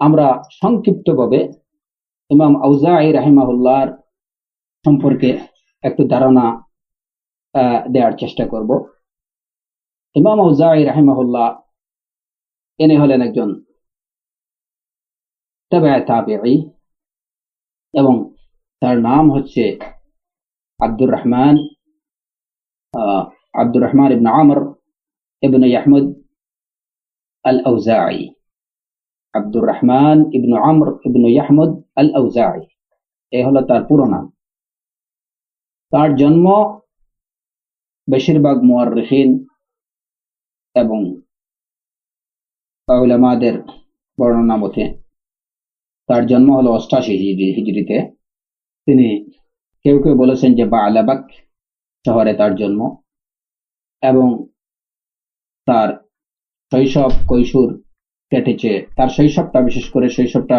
আমরা সংক্ষিপ্তভাবে ইমাম আউজাঈ রাহিমাহুল্লাহর সম্পর্কে একটু ধারণা দেওয়ার চেষ্টা করব। ইমাম আউজাঈ রাহিমাহুল্লাহ ইনি হলেন একজন তাবেঈ এবং তার নাম হচ্ছে আব্দুর রহমান ইবনে আমর ইবনে ইয়াহমুদ আল আউজাঈ। আব্দুর রহমান ইবনে আমর ইবনে ইয়াহমুদ আল আউজাঈ, এই হলো তার পুরো নাম। তার জন্ম বেশিরভাগ মুআররিখিন এবং উলামাদের বর্ণনা মতে তার জন্ম হলো 88 হিজরিতে। তিনি কেউ কেউ বলেছেন যে বা'লাবাক শহরে তার জন্ম, এবং তার শৈশব কৈশোর কেটেছে, তার শৈশবটা বিশেষ করে শৈশবটা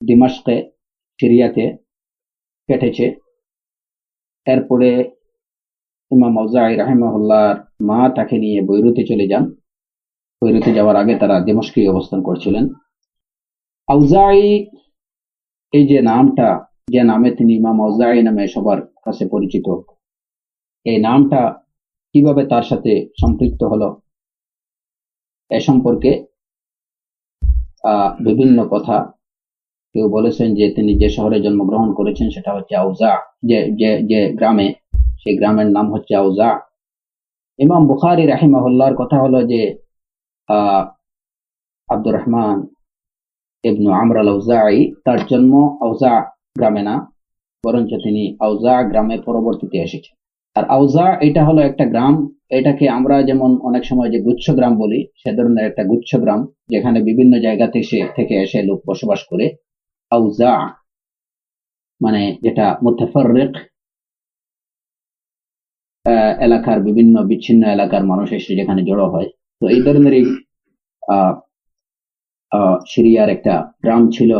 দিমাশকে সিরিয়াতে কেটেছে। এরপরে ইমাম আউজাঈ রাহিমাহুল্লাহর মা তাকে নিয়ে বৈরুতে চলে যান। বৈরুতে যাওয়ার আগে তারা দিমাশকে অবস্থান করছিলেন। আউজাঈ এই যে নামটা, যে নামে তিনি ইমাম আউজাঈ নামে সবার কাছে পরিচিত, এই নামটা কিভাবে তার সাথে সম্পৃক্ত হলো এ সম্পর্কে বিভিন্ন কথা। কেউ বলেছেন যে তিনি যে শহরে জন্মগ্রহণ করেছেন সেটা হচ্ছে আউজা, যে গ্রামে, সেই গ্রামের নাম হচ্ছে আউজা। ইমাম বুখারী রাহিমাহুল্লাহর কথা হলো যে আব্দুর রহমান ইবনে আমর আল আউজাঈ, তার জন্ম আউজা গ্রামে না, বরঞ্চ তিনি আউজা গ্রামে পরবর্তীতে এসেছেন। আর আউজা এটা হলো একটা গ্রাম, এটাকে আমরা যেমন অনেক সময় যে গুচ্ছ গ্রাম বলি, সে ধরনের একটা গুচ্ছ গ্রাম যেখানে বিভিন্ন জায়গা থেকে এসে লোক বসবাস করে। আউজা মানে যেটা মুতাফাররিক, এলাকার বিভিন্ন বিচ্ছিন্ন এলাকার মানুষ এসে যেখানে জড়ো হয়। তো এই ধরনেরই সিরিয়ার একটা গ্রাম ছিল,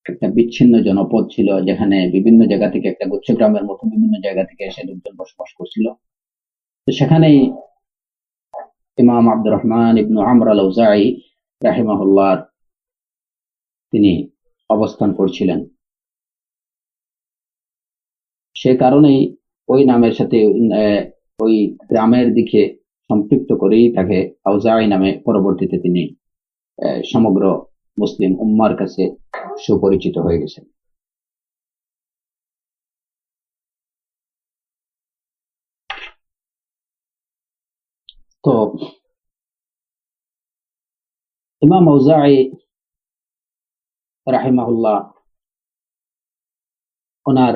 একটা বিচ্ছিন্ন জনপদ ছিল, যেখানে বিভিন্ন জায়গা থেকে, একটা গুচ্ছ গ্রামের মতো বিভিন্ন জায়গা থেকে এসে লোকজন বসবাস করছিল। তো সেখানেই ইমাম আব্দুর রহমান ইবনে আমর আল আউজাঈ রাহিমাহুল্লাহ তিনি অবস্থান করছিলেন। সে কারণেই ওই নামের সাথে ওই গ্রামের দিকে সম্পৃক্ত করেই তাকে আউজাঈ নামে পরবর্তীতে তিনি সমগ্র মুসলিম উম্মার কাছে সুপরিচিত হয়ে গেছেন। তো ইমাম আউজাঈ রাহিমাহুল্লাহ ওনার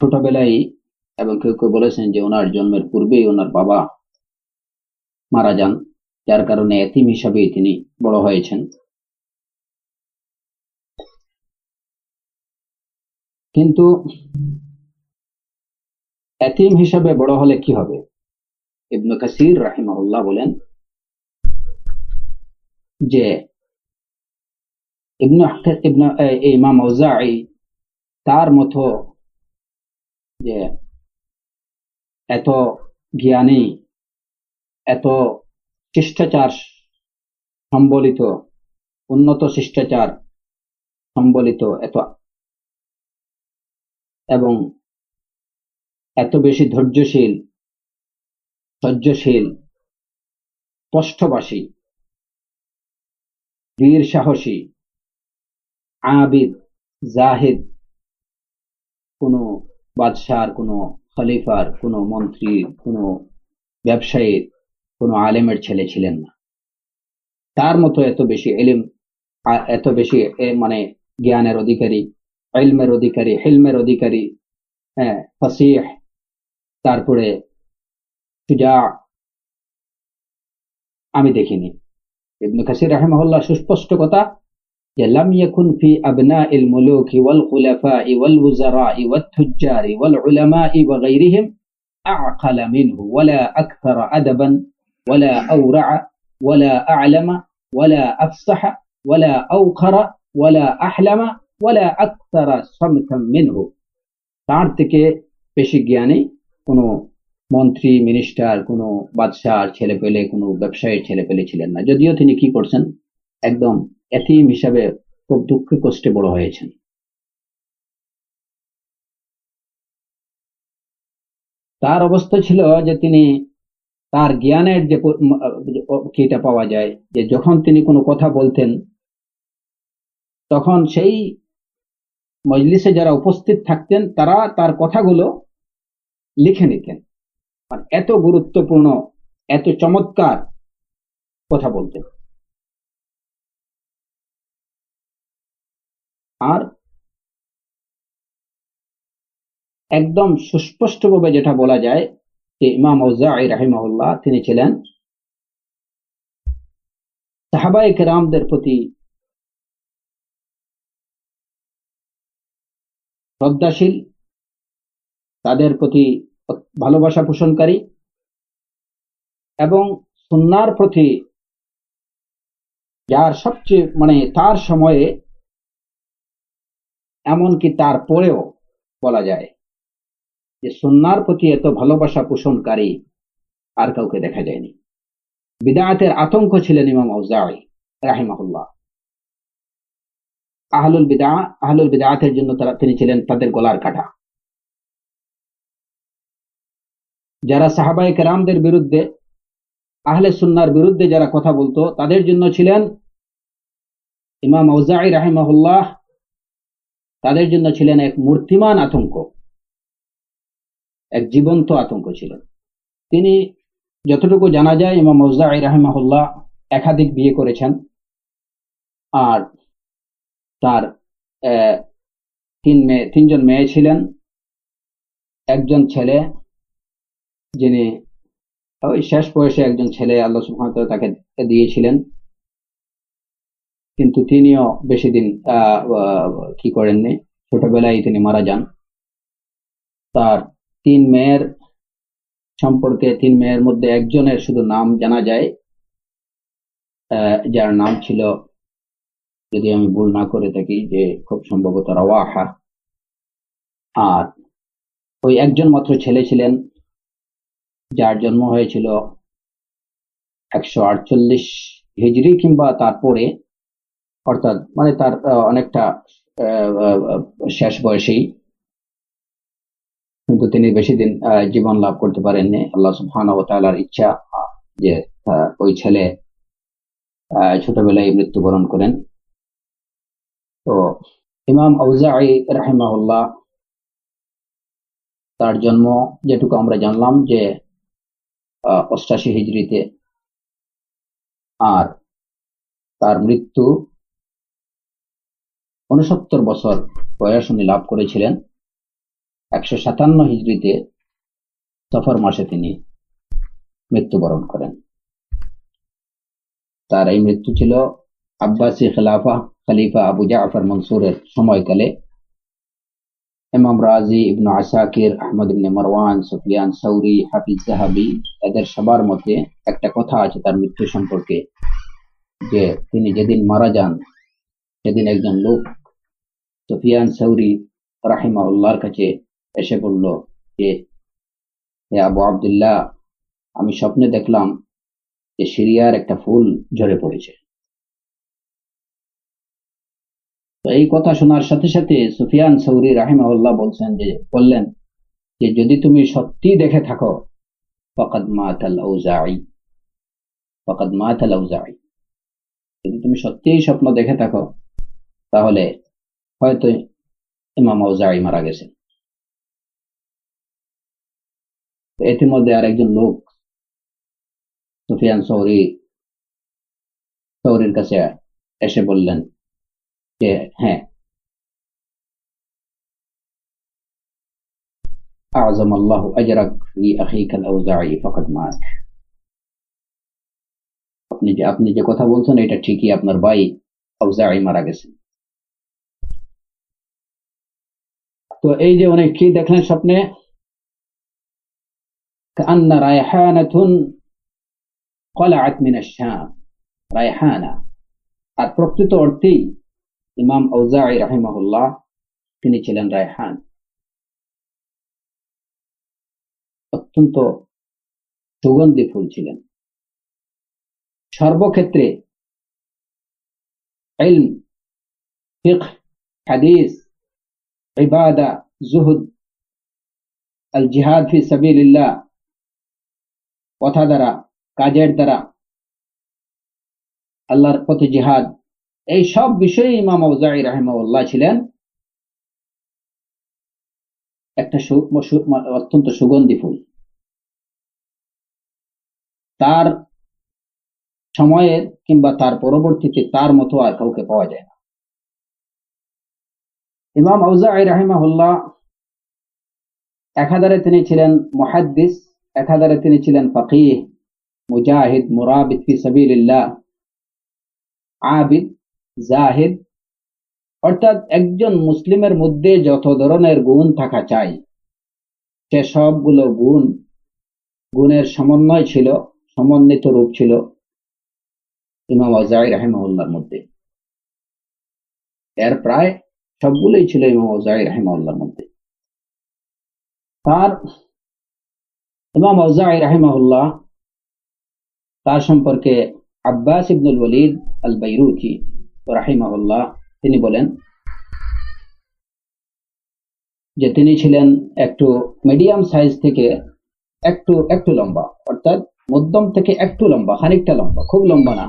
ছোটবেলায়, এবং কেউ কেউ বলেছেন যে ওনার জন্মের পূর্বেই ওনার বাবা মারা যান, যার কারণে এতিম হিসাবেই তিনি বড় হয়েছেন। কিন্তু এতিম হিসাবে বড় হলে কি হবে? ইবনে কাসির রাহিমাহুল্লাহ বলেন যে ইমাম আউজাঈ তার মতো যে এত জ্ঞানী, এত শিষ্টাচার সম্বলিত, উন্নত শিষ্টাচার সম্বলিত, এবং এত বেশি ধৈর্যশীল, সহ্যশীল, স্পষ্টভাষী, বীর সাহসী, আবিদ, জাহিদ, কোনো বাদশার, কোনো খলিফার, কোনো মন্ত্রীর, কোনো ব্যবসায়ীর, কোনো আলেমের ছেলে ছিলেন না। তার মতো এত বেশি ইলম, এত বেশি মানে জ্ঞানের অধিকারী, ইলমের অধিকারী, হিলমের অধিকারী, ফাসিহ, তারপরে সুজা আমি দেখিনি। ইবনে কাসির রাহিমাহুল্লাহ সুস্পষ্ট কথা যে লাম ইয়াকুন ফি আবনাইল মুলুকি ওয়াল খুলাফাই ওয়াল উযারাই ওয়াত তুজ্জারি ওয়াল উলামাই ওয়া গায়রিহিম আ'কালা মিনহু ওয়ালা আকথারা আদাবান ওয়ালা আওরা'a ওয়ালা আ'লামা ওয়ালা আফসাহা ওয়ালা আওখারা ওয়ালা আহলামা ওয়ালা আকথারা সামতাম মিনহু। তার থেকে বেশি জ্ঞানী কোনো মন্ত্রী মিনিস্টার, কোনো বাদশার ছেলে পেলে, কোনো ব্যবসায়ীর ছেলে পেলে ছিলেন না, যদিও তিনি কি করছেন, একদম এতিম হিসাবে খুব দুঃখে কষ্টে বড় হয়েছেন। তার অবস্থা ছিল যে তিনি তার জ্ঞানের যে কিটা পাওয়া যায়, যে যখন তিনি কোনো কথা বলতেন তখন সেই মজলিসে যারা উপস্থিত থাকতেন তারা তার কথাগুলো লিখে নিতেন। মানে এত গুরুত্বপূর্ণ, এত চমৎকার কথা বলতেন। আর একদম সুস্পষ্টভাবে যেটা বলা যায় যে ইমাম আউজাঈ রাহিমাহুল্লাহ তিনি ছিলেন সাহাবায়ে কেরামদের প্রতি শ্রদ্ধাশীল, তাদের প্রতি ভালোবাসা পোষণকারী এবং সুন্নাহর প্রতি যার সবচেয়ে মানে তার সময়ে, এমনকি তার পরেও বলা যায় যে সুন্নাহর প্রতি এত ভালোবাসা পোষণকারী আর কাউকে দেখা যায়নি। বিদআতের আতঙ্ক ছিলেন ইমাম আউজাঈ রাহিমাহুল্লাহ। আহলুল বিদআতের জন্য তিনি ছিলেন তাদের গলার কাটা। যারা সাহাবায়ে কেরামদের বিরুদ্ধে, আহলে সুন্নাহর বিরুদ্ধে যারা কথা বলতো, তাদের জন্য ছিলেন ইমাম আউজাঈ রাহিমাহুল্লাহ, তাদের জন্য ছিলেন এক মূর্তিমান আতঙ্ক, এক জীবন্ত আতঙ্ক ছিলেন তিনি। যতটুকু জানা যায় ইমাম আউজাঈ রাহিমাহুল্লাহ একাধিক বিয়ে করেছেন। আর তার তিনজন মেয়ে ছিলেন, একজন ছেলে যিনি ওই শেষ বয়সে একজন ছেলে আল্লাহ সুবহানাহু ওয়া তাআলা তাকে দিয়েছিলেন, কিন্তু তিনিও বেশি দিন কি করেননি, ছোটবেলায় তিনি মারা যান। তার তিন মেয়ের সম্পর্কে, তিন মেয়ের মধ্যে একজনের শুধু নাম জানা যায়, যার নাম ছিল, যদি আমি ভুল না করে থাকি, যে খুব সম্ভবত রাওয়াহা। আর ওই একজন মাত্র ছেলে ছিলেন যার জন্ম হয়েছিল 148 হিজরি কিংবা তারপরে, অর্থাৎ মানে তার অনেকটা শেষ বয়সেই, কিন্তু তিনি বেশি দিন জীবন লাভ করতে পারেননি। আল্লাহ সুবহানাহু ওয়া তাআলার ইচ্ছা যে ওই ছেলে ছোটবেলায় মৃত্যুবরণ করেন। তো ইমাম আউজাঈ রাহিমাহুল্লাহ, তার জন্ম যেটুকু আমরা জানলাম যে 88 হিজরিতে, আর তার মৃত্যু 69 বছর বয়স উনি লাভ করেছিলেন 157 হিজরিতে সফর মাসে তিনি মৃত্যুবরণ করেন। তার এই মৃত্যু ছিল আব্বাসী খলিফা আবু জাফর মনসুরের সময়কালে। ইমাম রাজি, ইবনে আসাকির, আহমদ ইবনে মারওয়ান, সুফিয়ান সাউরি, হাফিজ যাহাবি, এদের সবার মতে একটা কথা আছে তার মৃত্যু সম্পর্কে, যে তিনি যেদিন মারা যান সেদিন একজন লোক সুফিয়ান সাউরি রাহিমাহুল্লাহর কাছে এসে বলল যে, হে আবু আব্দুল্লাহ, আমি স্বপ্নে দেখলাম যে সিরিয়ার একটা ফুল ঝরে পড়েছে। তো এই কথা শোনার সাথে সাথে সুফিয়ান সাউরি রাহিমাহুল্লাহ বললেন যে যদি তুমি সত্যি দেখে থাকো, ফাকাদ মাতাল আউজাঈ, ফাকাদ মাতাল আউজাঈ, যদি তুমি সত্যিই স্বপ্ন দেখে থাকো তাহলে হয়তো ইমাম আউজাঈ মারা গেছেন। ইতিমধ্যে আরেকজন লোক সুফিয়ান সাউরির কাছে এসে বললেন যে হ্যাঁ, আযম আল্লাহু আজরাক ফি আখিকা আল-আউজাঈ ফাকাদ মাত, আপনি যে কথা বলছেন এটা ঠিকই, আপনার ভাই আউজাঈ মারা গেছেন। তো এই যে অনেক কি দেখলেন স্বপ্নে, কান্না রায়হানাতুন ক্বালাআত মিনাশ শাম, রায়হানা। আর প্রকৃত অর্থেই ইমাম আউজাঈ রাহিমাহুল্লাহ তিনি ছিলেন রায়হান, অত্যন্ত সুগন্ধি ফুল ছিলেন। সর্বক্ষেত্রে ইলম, ফিকহ, হাদিস, ইবাদা, জুহুদ, আল জিহাদ ফি সাবিলিল্লাহ, কথা দ্বারা, কাজের দ্বারা আল্লাহর পথে জিহাদ, এই সব বিষয়ে ইমাম আউজাঈ রাহিমাহুল্লাহ ছিলেন একটা অত্যন্ত সুগন্ধি ফুল। তার সময়ের কিংবা তার পরবর্তীতে তার মতো আর কাউকে পাওয়া যায় না। ইমাম আউজাঈ রাহিমাহুল্লাহ একাধারে তিনি ছিলেন মুহাদ্দিস, একাধারে তিনি ছিলেন ফাকিহ, মুজাহিদ, মুরাবিদ ফি সাবিলিল্লাহ, আবিদ, জাহিদ, অর্থাৎ একজন মুসলিমের মধ্যে যত ধরনের গুণ থাকা চাই সে সবগুলো গুণের সমন্বয় ছিল, সমন্বিত রূপ ছিল ইমাম আউজাঈ রাহিমাহুল্লাহর মধ্যে। এর প্রায় সবগুলোই ছিল ইমাম আউজাঈ রাহিমাহুল্লাহর মধ্যে। তার ইমাম আউজাঈ রাহিমাহুল্লাহ তার সম্পর্কে আব্বাস ইবনুল ওয়ালিদ আল বাইরুতি রাহিমাহুল্লাহ তিনি বলেন যে তিনি ছিলেন একটু মিডিয়াম সাইজ থেকে একটু একটু লম্বা, অর্থাৎ মধ্যম থেকে একটু লম্বা, খানিকটা লম্বা, খুব লম্বা না,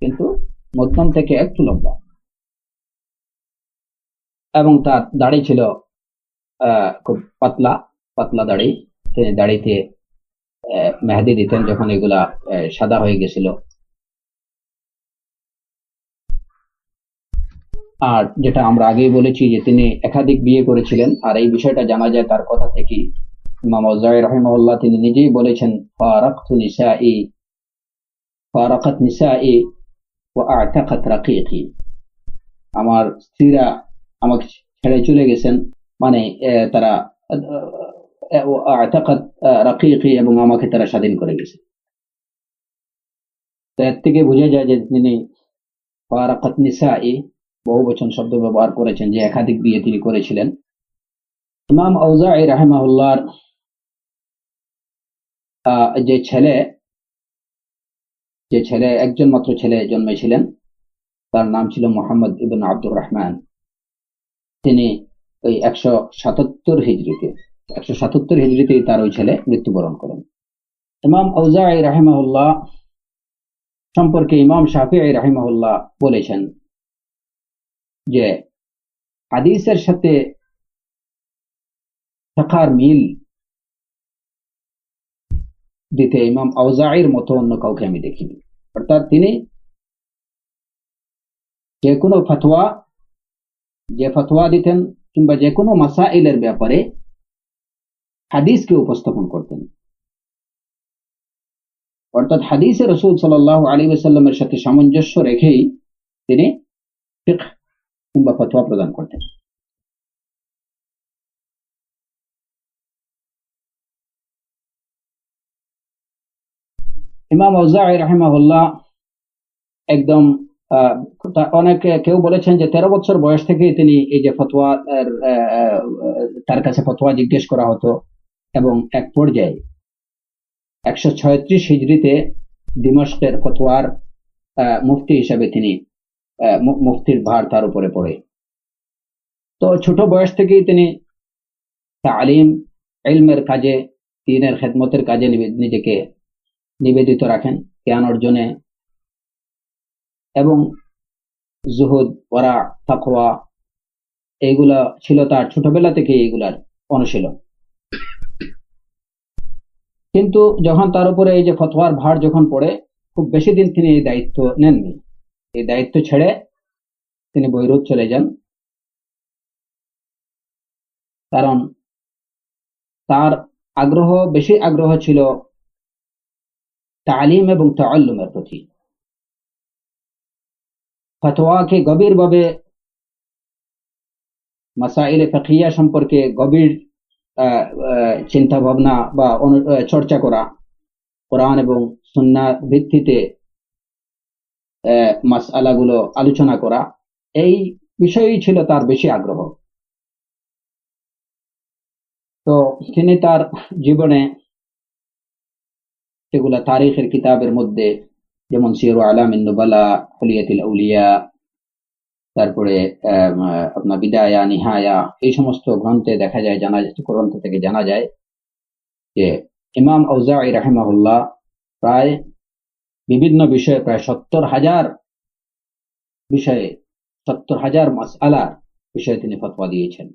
কিন্তু মধ্যম থেকে একটু লম্বা। এবং তার দাড়ি ছিল খুব পাতলা পাতলা দাড়ি। তিনি দাড়িতে মেহেদি দিতেন যখন এগুলা সাদা হয়ে গেছিল। আর যেটা আমরা আগেই বলেছি যে তিনি একাধিক বিয়ে করেছিলেন, আর এই বিষয়টা জানা যায় তার কথা থেকে। ইমাম আউজাঈ রাহিমাহুল্লাহ তিনি নিজেই বলেছেন, ফারাকাত নিসাই ওয়া আ'তাকাত রাকীকি, আমার স্ত্রীরা আমাকে ছেড়ে চলে গেছেন, মানে তারা আ'তাকাত রাকীকি, এবং আমাকে তারা স্বাধীন করে গেছে। তো এর থেকে বোঝা যায় যে তিনি ফারাকাত নিসাই বহু বচন শব্দ ব্যবহার করেছেন, যে একাধিক বিয়ে তিনি করেছিলেন। ইমাম আউজাঈ রাহিমাহুল্লাহর যে ছেলে একজন মাত্র ছেলে জন্মেছিলেন, তার নাম ছিল মুহাম্মদ ইবনে আব্দুর রহমান। তিনি ওই 177 হিজরিতে তার ওই ছেলে মৃত্যুবরণ করেন। ইমাম আউজাঈ রাহিমাহুল্লাহ সম্পর্কে ইমাম শাফিঈ রাহিমাহুল্লাহ বলেছেন যে হাদিসের সাথে ফিকহের মিল দিতে ইমাম আউজাঈর মতো অন্য কাউকে আমি দেখিনি। অর্থাৎ তিনি যে কোনো ফতোয়া দিতেন কিংবা যে কোনো মাসাইলের ব্যাপারে হাদিসকে উপস্থাপন করতেন। অর্থাৎ হাদিসে রাসূল সাল্লাল্লাহু আলাইহি ওয়াসাল্লামের সাথে সামঞ্জস্য রেখেই তিনি ফিকহ কিংবা ফতোয়া প্রদান করতেন। ইমাম আউজাঈ রাহিমাহুল্লাহ একদম অনেকে কেউ বলেছেন যে 13 বছর বয়স থেকেই তিনি এই যে ফতোয়া তার কাছে ফতোয়া জিজ্ঞেস করা হতো, এবং এক পর্যায়ে 136 হিজরিতে দিমাশকের ফতোয়ার মুফতি হিসাবে তিনি মুফতির ভার তার উপরে পড়ে। তো ছোট বয়স থেকেই তিনি তালিম, ইলমের কাজে, দ্বীনের খেদমতের কাজে নিজেকে নিবেদিত রাখেন, জ্ঞান অর্জনে, এবং জুহুদ, ওয়ারা, তাকওয়া এইগুলা ছিল তার ছোটবেলা থেকে এইগুলার অনুশীলন। কিন্তু যখন তার উপরে এই যে ফতোয়ার ভার যখন পড়ে, খুব বেশি দিন তিনি এই দায়িত্ব নেননি। এই দায়িত্ব ছেড়ে তিনি বৈরুত চলে যান, কারণ তার বেশি আগ্রহ ছিল তালিম এবং তাআল্লুমের প্রতি। ফতোয়াকে গভীরভাবে, মাসাইলে ফিকহিয়া সম্পর্কে গভীর চিন্তা ভাবনা বা চর্চা করা, কোরআন এবং সুন্নাহ ভিত্তিতে মাসআলাগুলো আলোচনা করা, এই বিষয়ই ছিল তার বেশি আগ্রহ। তো তিনি তার জীবনে সেগুলা তারিখের কিতাবের মধ্যে, যেমন সিয়ারু আলামিন নুবালা, হুলিয়াতুল আউলিয়া, তারপরে আপনার বিদায়া নিহায়া, এই সমস্ত গ্রন্থে দেখা যায়, গ্রন্থ থেকে জানা যায় যে ইমাম আউজাঈ রাহিমাহুল্লাহ প্রায় বিভিন্ন বিষয়ে, প্রায় 70,000 বিষয়ে, 70,000 মাসআলার বিষয়ে তিনি ফতোয়া দিয়েছেন।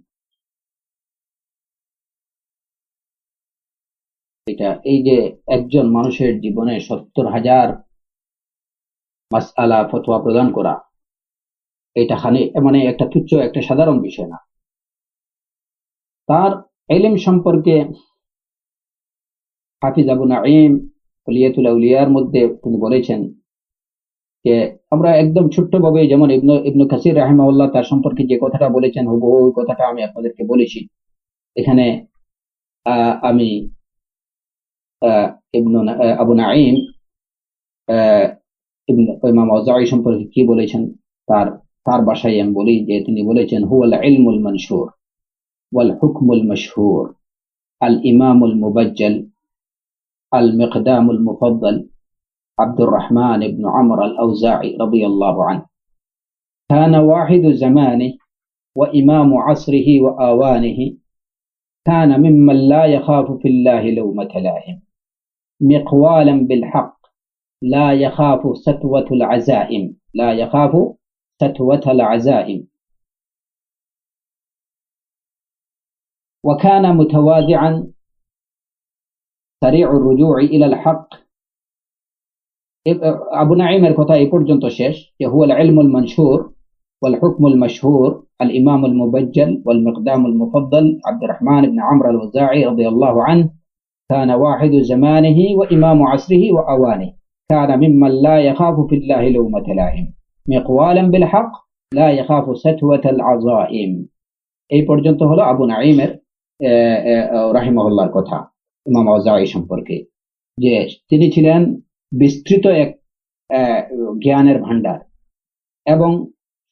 এটা এই যে একজন মানুষের জীবনে 70,000 মাসআলা ফতোয়া প্রদান করা, এটা মানে একটা তুচ্ছ, একটা সাধারণ বিষয় না। তার ইলম সম্পর্কে হাফিজ আবু নাঈম হুলিয়াতুল আউলিয়ার মধ্যে তিনি বলেছেন যে, আমরা একদম ছোট্টভাবে, যেমন ইবনু কাসির রাহিমাহুল্লাহ তার সম্পর্কে যে কথাটা বলেছেন, হুবহু ওই কথাটা আমি আপনাদেরকে বলেছি। এখানে আমি আবু নাঈম ইমাম আউজাঈ সম্পর্কে কি বলেছেন তার তার ভাষায় আমি বলি যে, তিনি বলেছেন, হুয়াল ইলমুল মানশুর ওয়াল হুকমুল মাশহুর আল ইমামুল মুবাজ্জাল আল মিকদামুল মুফাদ্দাল আব্দুর রহমান ইবনে আমর আল আউজাঈ রাদিয়াল্লাহু আনহু كان واحد زمانه وإمام عصره وآوانه كان ممن لا يخاف في الله لومة لائم مقوالا بالحق لا يخاف ستوة العزائم لا يخاف ستوة العزائم وكان متواضعا سريع الرجوع إلى الحق আবু নাঈমের কথা এই পর্যন্ত শেষ, যে হুয়াল ইলমুল মানশুর ওয়াল হুকমুল মাশহুর আল ইমামুল মুবাজ্জাল ওয়াল মিকদামুল মুফাদ্দাল আব্দুর রহমান ইবনে আমর আল আউজাঈ রাদিয়াল্লাহু আনহু كان واحد زمانه وإمام عصره وأوانه كان ممن لا يخاف في الله لومة لائم مقوالا بالحق لا يخاف ستوة العزائم। এই পর্যন্ত হলো আবু নাঈমের রাহিমাহুল্লাহর কথা ইমাম আউজাঈ সম্পর্কে, যে তিনি ছিলেন বিস্তৃত এক জ্ঞানের ভান্ডার এবং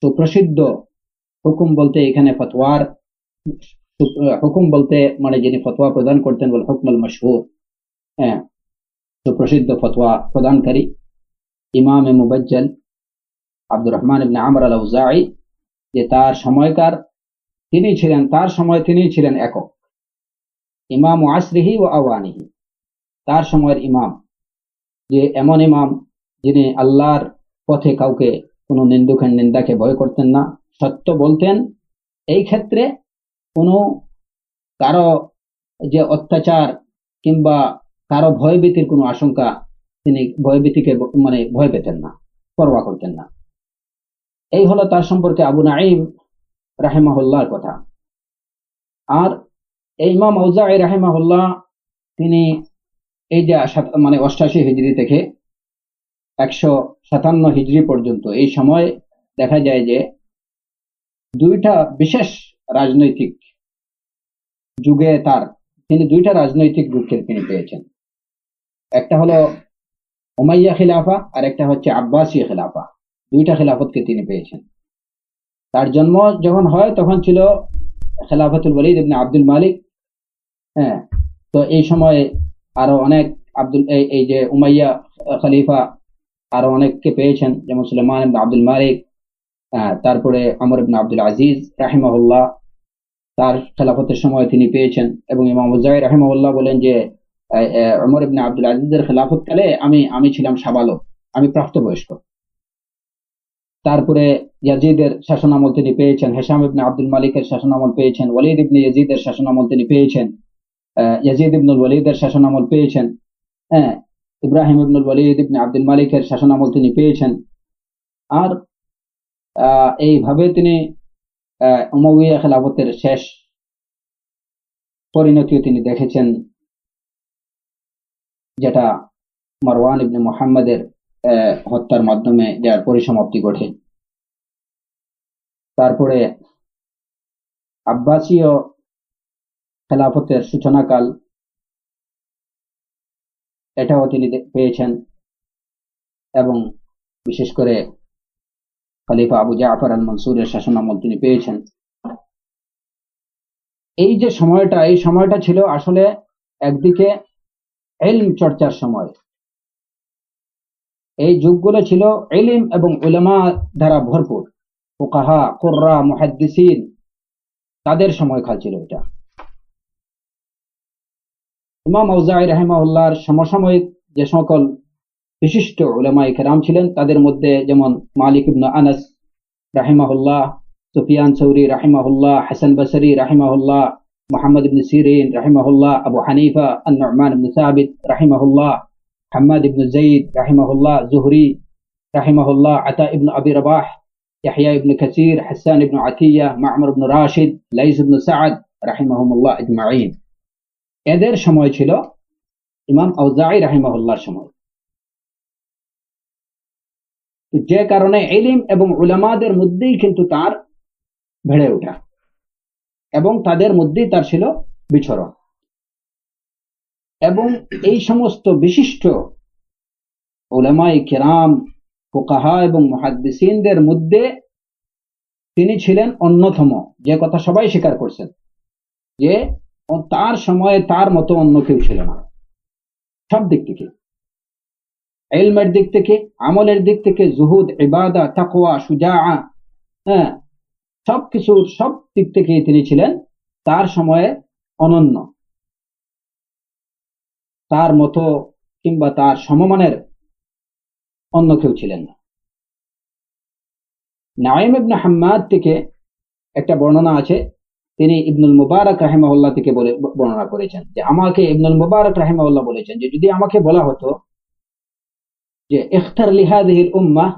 সুপ্রসিদ্ধ হুকুম বলতে, এখানে ফতোয়ার হুকুম বলতে মানে যিনি ফতোয়া প্রদান করতেন, বল হুকমুল মাশহুর, সুপ্রসিদ্ধ ফতোয়া প্রদানকারী ইমামে মুবাজ্জাল আব্দুর রহমান ইবনে আমর আল আউজাঈ, যে তার সময়কার তার সময় তিনি ছিলেন একক ইমাম আসরিহি ও আওয়ানিহি, তার সময়ের ইমাম, যে এমন ইমাম যিনি আল্লাহর পথে কাউকে কোনো নিন্দাকে ভয় করতেন না, সত্য বলতেন। এই ক্ষেত্রে কোনো কারো যে অত্যাচার কিংবা কারো ভয়ভীতির কোনো আশঙ্কা, তিনি ভয়ভীতিকে মানে ভয় পেতেন না, পরোয়া করতেন না। এই হলো তার সম্পর্কে আবু নাঈম রাহিমাহুল্লাহর কথা। আর এই ইমাম আউজাঈ রাহিমাহুল্লাহ তিনি এই যে মানে 88 হিজরি থেকে 157 হিজরি পর্যন্ত এই সময় দেখা যায় যে দুইটা বিশেষ রাজনৈতিক যুগে তিনি দুইটা রাজনৈতিক যুগকে তিনি পেয়েছেন। একটা হলো উমাইয়া খিলাফা আর একটা হচ্ছে আব্বাসী খিলাফা, দুইটা খিলাফতকে তিনি পেয়েছেন। তার জন্ম যখন হয় তখন ছিল খেলাফতুল ওয়ালিদ ইবনে আব্দুল মালিক। তো এই সময়ে আরো অনেক এই যে উমাইয়া খলিফা আরো অনেককে পেয়েছেন, যেমন সুলাইমান ইবনে আব্দুল মালিক, তারপরে আমর ইবনে আব্দুল আজিজ রাহিমাহুল্লাহ, তার খেলাফতের সময় তিনি পেয়েছেন। এবং ইমাম আউজাঈ রাহিমাহুল্লাহ বলেন যে ওমর ইবনে আব্দুল আজিজের খেলাফতকালে আমি ছিলাম সাবালক, আমি প্রাপ্তবয়স্ক। তারপরে ইয়াজিদের শাসনামল তিনি পেয়েছেন, হিশাম ইবনে আব্দুল মালিকের শাসনামল পেয়েছেন, ওয়ালিদ ইবনে ইয়াজিদের শাসনামল তিনি পেয়েছেন, ইয়াজিদ ইবনুল ওয়ালিদের শাসনামল পেয়েছেন, ইব্রাহিম ইবনুল ওয়ালিদ ইবনে আব্দুল মালিকের শাসনামল তিনি পেয়েছেন। আর এইভাবে তিনি উমাইয়া খেলাফতের শেষ পরিণতিও তিনি দেখেছেন, যেটা মারওয়ান ইবনে মুহাম্মাদের হত্যার মাধ্যমে যার পরিসমাপ্তি ঘটে। তারপরে আব্বাসীয় খেলাফতের সূচনাকাল, এটাও তিনি পেয়েছেন। এবং বিশেষ করে খলিফা আবু জাফর আল মনসুরের শাসনামল তিনি পেয়েছেন। এই যে সময়টা, এই সময়টা ছিল আসলে একদিকে ইলম চর্চার সময়, এই যুগগুলো ছিল ইলম এবং উলামা দ্বারা ভরপুর। ফুকাহা, কুররা, মুহাদ্দিসিন, তাদের সময়কাল ছিল এটা। ইমাম আউজাঈ রাহিমাহুল্লাহর সমসাময়িক যে সকল বিশিষ্ট উলামায়ে কেরাম ছিলেন, তাদের মধ্যে যেমন মালিক ইবনে আনাস রাহিমাহুল্লাহ, সুফিয়ান সৌরি রাহিমাহুল্লাহ, হাসান বসরি রাহিমাহুল্লাহ, মুহাম্মদ ইবনে সিরিন রাহিমাহুল্লাহ, আবু হানিফা আন-নু'মান ইবনে সাবিত রাহিমাহুল্লাহ, হাম্মাদ ইবনে যায়েদ রাহিমাহুল্লাহ, জুহরি রাহিমাহুল্লাহ, আতা ইবনে আবি রবাহ, ইয়াহইয়া ইবনে কাসির, হাসান ইবনে আতিয়া, মা'মার ইবনে রাশিদ, লাইস ইবনে সা'দ রাহিমাহুমুল্লাহ আজমাইন। এদের সময় ছিল ইমাম আউজাঈ রাহিমাহুল্লাহর সময়। যে কারণে ইলম এবং উলামাদের মধ্যেই কিন্তু তার বেড়ে ওঠা এবং তাদের মধ্যেই তার ছিল বিচরণ। এবং এই সমস্ত বিশিষ্ট উলামায়ে কেরাম, ফুকাহা এবং মুহাদ্দিসিনদের মধ্যে তিনি ছিলেন অন্যতম, যে কথা সবাই স্বীকার করছেন যে তার সময়ে তার মতো অন্য কেউ ছিল না। সব দিক থেকে, ইলমের দিক থেকে, আমলের দিক থেকে, জুহুদ, ইবাদা, তাকওয়া, শুজাআ, হ্যাঁ, সবকিছুর সব দিক থেকে তিনি ছিলেন তার সময়ে অনন্য। তার মতো কিংবা তার সমমানের অন্য কেউ ছিলেন না। নাঈম ইবনে হাম্মাদ থেকে একটা বর্ণনা আছে, তিনি ইবনুল মুবারক রাহিমাহুল্লাহ থেকে বর্ণনা করেছেন যে আমাকে ইবনুল মুবারক রাহিমাহুল্লাহ বলেছেন যে যদি আমাকে বলা হতো যে ইখতার লিহাদিহিল উম্মাহ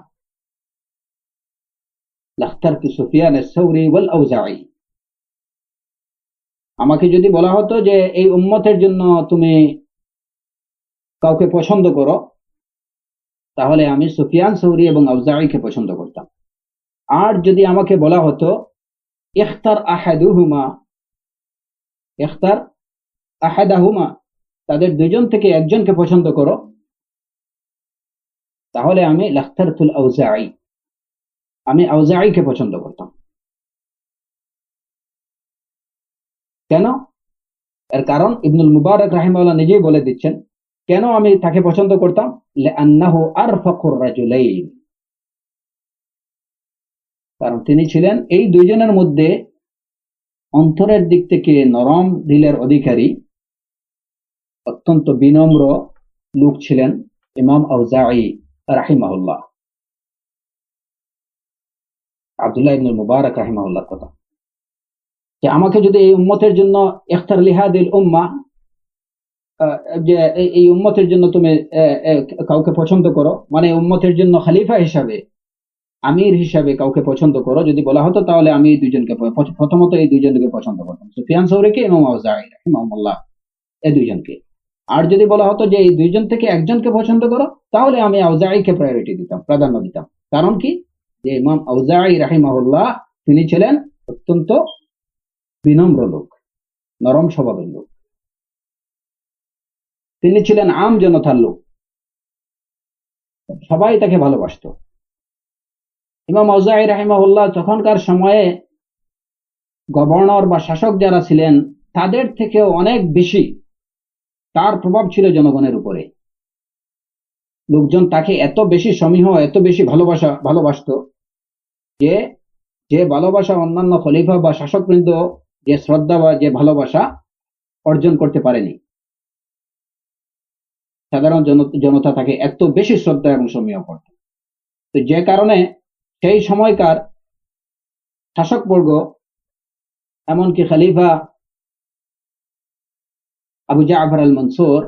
লাখতারতু সুফিয়ান আস-সাওরি ওয়াল আউজাঈ, আমাকে যদি বলা হতো যে এই উম্মতের জন্য তুমি কাউকে পছন্দ করো, তাহলে আমি সুফিয়ান সৌরি এবং আউজাঈকে পছন্দ করতাম। আর যদি আমাকে বলা হতো ইখতার আহাদুহুমা, ইখতার আহাদাহুমা, তাদের দুজন থেকে একজনকে পছন্দ করো, তাহলে আমি লাখতারতুল আউজাঈ, আমি আউজাঈকে পছন্দ করতাম। কেন? এর কারণ ইবনুল মুবারক রাহিমাহুল্লাহ নিজেই বলে দিচ্ছেন কেন আমি তাকে পছন্দ করতাম। লিআন্নাহু আরফাকুর রাজুলাইন, কারণ তিনি ছিলেন এই দুইজনের মধ্যে অন্তরের দিক থেকে নরম দিলের অধিকারী, অত্যন্ত বিনম্র লোক ছিলেন ইমাম আউজাঈ রাহিমাহুল্লাহ। আব্দুল্লাহ ইবনুল মুবারক রাহিমাহুল্লাহর কথা যে আমাকে যদি এই উম্মতের জন্য ইখতার লিহাদিল উম্মাহ, যে এই উম্মতের জন্য তুমি কাউকে পছন্দ করো, মানে উম্মতের জন্য খলিফা হিসাবে, আমির হিসাবে কাউকে পছন্দ করো যদি বলা হতো, তাহলে আমি এই দুইজনকে প্রথমত এই দুইজনকে পছন্দ করতাম, সুফিয়ান সৌরিকে, ইমাম আউজাঈ রাহিমাহুল্লাহ, এই দুইজনকে। আর যদি বলা হতো যে এই দুইজন থেকে একজনকে পছন্দ করো, তাহলে আমি আউজাঈকে প্রায়োরিটি দিতাম, প্রাধান্য দিতাম। কারণ কি? যে ইমাম আউজাঈ রাহিমাহুল্লাহ তিনি ছিলেন অত্যন্ত বিনম্র লোক, নরম স্বভাবের লোক, তিনি ছিলেন আম জনতার লোক, সবাই তাকে ভালোবাসত। ইমাম আউজাঈ রাহিমাহুল্লাহ তখনকার সময়ে গভর্নর বা শাসক যারা ছিলেন তাদের থেকেও অনেক বেশি তার প্রভাব ছিল জনগণের উপরে। লোকজন তাকে এত বেশি সমীহ, এত বেশি ভালোবাসত যে যে ভালোবাসা অন্যান্য খলিফা বা শাসকবৃন্দ যে শ্রদ্ধা বা যে ভালোবাসা অর্জন করতে পারেনি, সাধারণ জনতা তাকে এত বেশি শ্রদ্ধা এবং সমীহ করত। তো যে কারণে সেই সময়কার শাসকবর্গ, এমনকি খলিফা আবু জাফর আল মনসুর,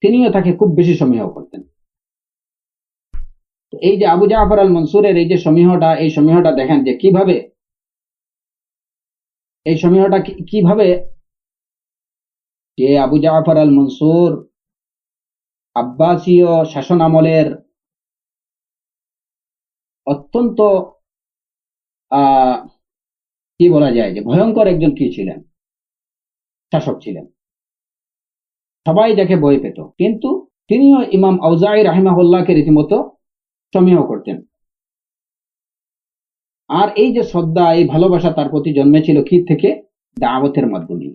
তিনিও তাকে খুব বেশি সমীহ করতেন। এই যে আবু জাফর আল মনসুরের এই যে সমীহটা, এই সমীহটা দেখেন যে কিভাবে এই সমীহটা কিভাবে যে আবু জাফর আল মনসুর আব্বাসীয় শাসন আমলের অত্যন্ত কি বলা যায় যে ভয়ঙ্কর একজন কি ছিলেন, শাসক ছিলেন, সবাই যাকে ভয় পেত, কিন্তু তিনিও ইমাম আউজাঈ রাহিমাহুল্লাহকে রীতিমতো সমীহ করতেন। আর এই যে শ্রদ্ধা, এই ভালোবাসা তার প্রতি জন্মেছিল কি থেকে? দাওয়াতের মাধ্যমে।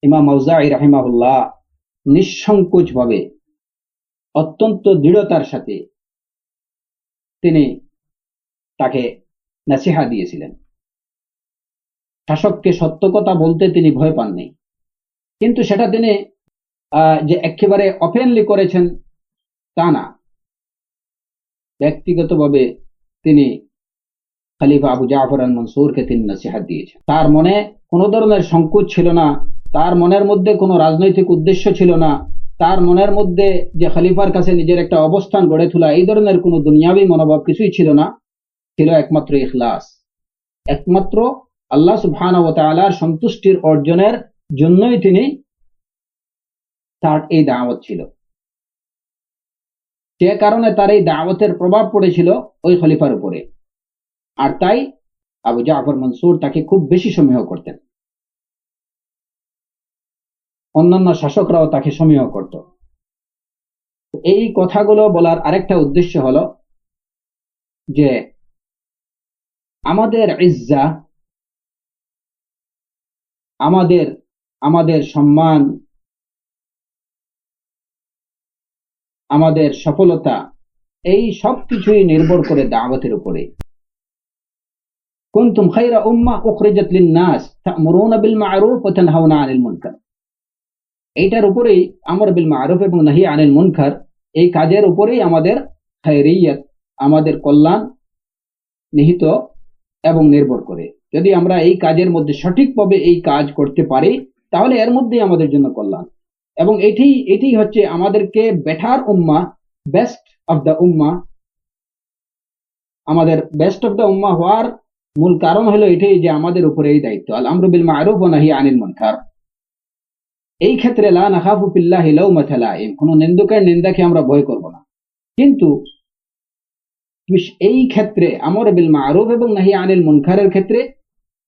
ইমাম আউজাঈ রাহিমাহুল্লাহ নিঃসংকোচ ভাবে, অত্যন্ত দৃঢ়তার সাথে তিনি তাকে নাসিহা দিয়েছিলেন। শাসককে সত্য কথা বলতে তিনি ভয় পাননি, কিন্তু সেটা তিনি যে একেবারে ওপেনলি করেছেন তা না। ব্যক্তিগতভাবে তিনি খলিফা আবু জাফর আল মনসুরকে তিনি নসিহত দিয়েছেন। তার মনে কোনো ধরনের সংকোচ ছিল না, তার মনের মধ্যে কোনো রাজনৈতিক উদ্দেশ্য ছিল না, তার মনের মধ্যে যে খলিফার কাছে নিজের একটা অবস্থান গড়ে তোলা, এই ধরনের কোনো দুনিয়াবী মনোভাব কিছুই ছিল না। ছিল একমাত্র ইখলাস, একমাত্র আল্লাহ সুবহানাহু ওয়া তাআলার সন্তুষ্টির অর্জনের জন্যই তিনি তার এই দাওয়াত ছিল। যে কারণে তার এই দাওয়াতের প্রভাব পড়েছিল ওই খলিফার উপরে, আর তাই আবু জাফর মনসুর তাকে খুব বেশি সমীহ করতেন। অন্যান্য শাসকরাও তাকে সমীহ করত। এই কথাগুলো বলার আরেকটা উদ্দেশ্য হলো যে আমাদের ইজ্জা, আমাদের আমাদের সম্মান, আমাদের সফলতা, এই সব কিছুই নির্ভর করে দাওয়াতের উপরে। কুনতুম খায়রা উম্মাহ উখরিজাত লিন-নাস তা'মুরুনা বিল মা'রুফ ওয়া তানহাউনা আনিল মুনকার। এইটার উপরেই আমর বিল মা'রুফ এবং নাহি আনিল মুনকার, এই কাজের উপরেই আমাদের খায়রিয়াত, আমাদের কল্যাণ নিহিত এবং নির্ভর করে। যদি আমরা এই কাজের মধ্যে সঠিকভাবে এই কাজ করতে পারি, তাহলে এর মধ্যেই আমাদের জন্য কল্যাণ। এবং এটি হচ্ছে আমাদেরকে better Ummah, best of the উম্মাহ, আমাদের বেস্ট অফ দ্য উম্মাহ হওয়ার মূল কারণ হলো এটাই যে আমাদের উপরে এই দায়িত্ব, আল আমরু বিল মা'রুফ ওয়া নাহি আনিল মুনকার। এই ক্ষেত্রে লা নাখাফু ফিল্লাহি লাউমাতা লাইম, কোনো নিন্দুকের নিন্দাকে আমরা ভয় করব না। কিন্তু এই ক্ষেত্রে আমর বিল মা'রুফ এবং নাহি আনিল মুনকারের ক্ষেত্রে